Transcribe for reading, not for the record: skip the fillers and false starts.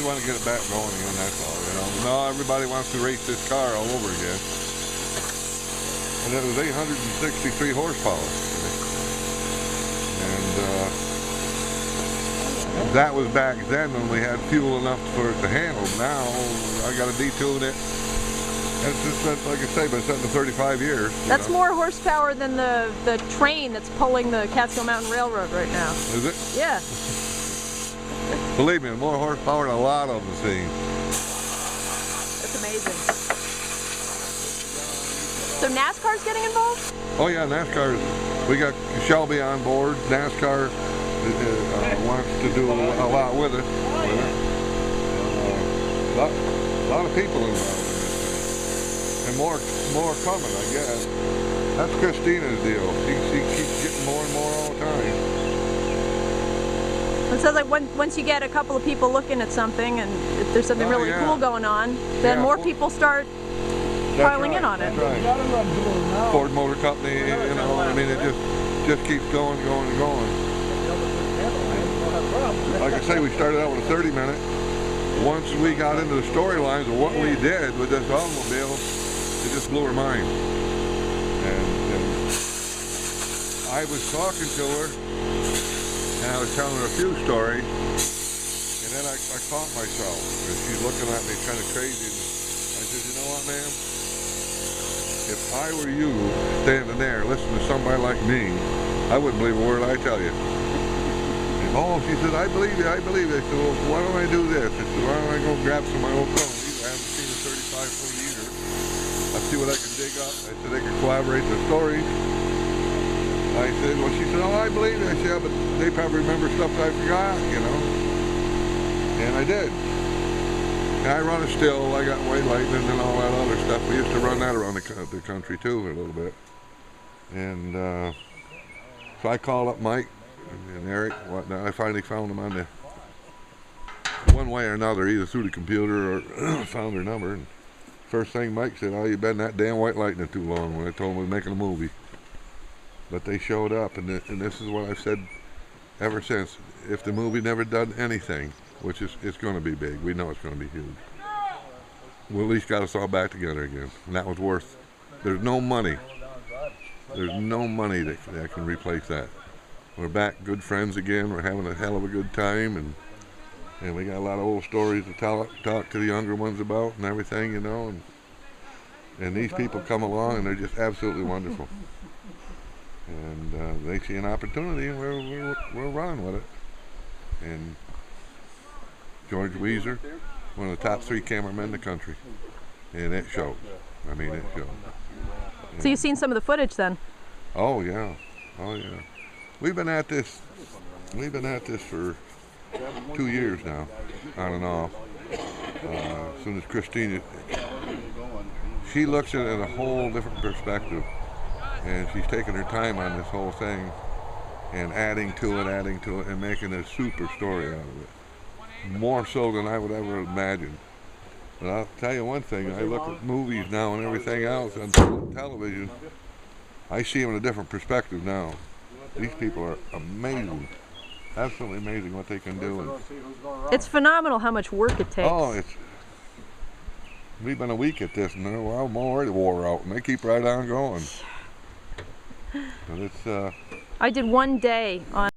just want to get it back going again, that's all, you know. No, everybody wants to race this car all over again. And it was 863 horsepower. And that was back then when we had fuel enough for it to handle. Now, I got to detune it. It's just been, like I say, been sitting for 35 years. That's more horsepower than the train that's pulling the Catskill Mountain Railroad right now. Is it? Yeah. Believe me, more horsepower than a lot of them seen. That's amazing. So NASCAR's getting involved? Oh yeah, NASCAR. We got Shelby on board. NASCAR wants to do a lot with it. A lot of people involved. And more coming, I guess. That's Christina's deal. She keeps getting more and more all the time. It sounds like once you get a couple of people looking at something, and if there's something really cool going on, then more people start piling in on it. That's right. Ford Motor Company, you know, I mean, it just keeps going and going and going. Like I say, we started out with a 30-minute. Once we got into the storylines of what we did with this automobile, it just blew her mind. And I was talking to her, and I was telling her a few stories, and then I caught myself. And she's looking at me kind of crazy. And I said, you know what, ma'am? If I were you standing there listening to somebody like me, I wouldn't believe a word I tell you. And, oh, she said, I believe you, I believe you. I said, well, why don't I do this? I said, why don't I go grab some of my old clothes? I haven't seen a 35-foot heater. I'll see what I can dig up. I said, they can collaborate the stories. I said, well, she said, oh, I believe it. I said, yeah, but they probably remember stuff that I forgot, you know. And I did. And I run a still. I got white lightning and all that other stuff. We used to run that around the country too a little bit. And so I called up Mike and Eric. Whatnot. I finally found them on the one way or another, either through the computer or found their number. And first thing Mike said, oh, you've been that damn white lightning too long, when I told him we were making a movie. But they showed up, and this is what I've said ever since. If the movie never done anything, which it's going to be big, we know it's going to be huge, we at least got us all back together again. And that was worth, there's no money that can replace that. We're back good friends again. We're having a hell of a good time, and we got a lot of old stories to talk to the younger ones about and everything, you know. And these people come along, and they're just absolutely wonderful. And they see an opportunity, and we're running with it. And George Weezer, one of the top 3 cameramen in the country, and it shows. I mean, it shows. So you've seen some of the footage then? Oh yeah, oh yeah. We've been at this for 2 years now, on and off. As soon as Christina, she looks at it in a whole different perspective, and she's taking her time on this whole thing, and adding to it, and making a super story out of it. More so than I would ever imagine. But I'll tell you one thing, I look at movies now and everything else on television, I see them in a different perspective now. These people are amazing. Absolutely amazing what they can do. It's phenomenal how much work it takes. Oh, we've been a week at this, and I'm already wore out, and they keep right on going. But it's I did one day on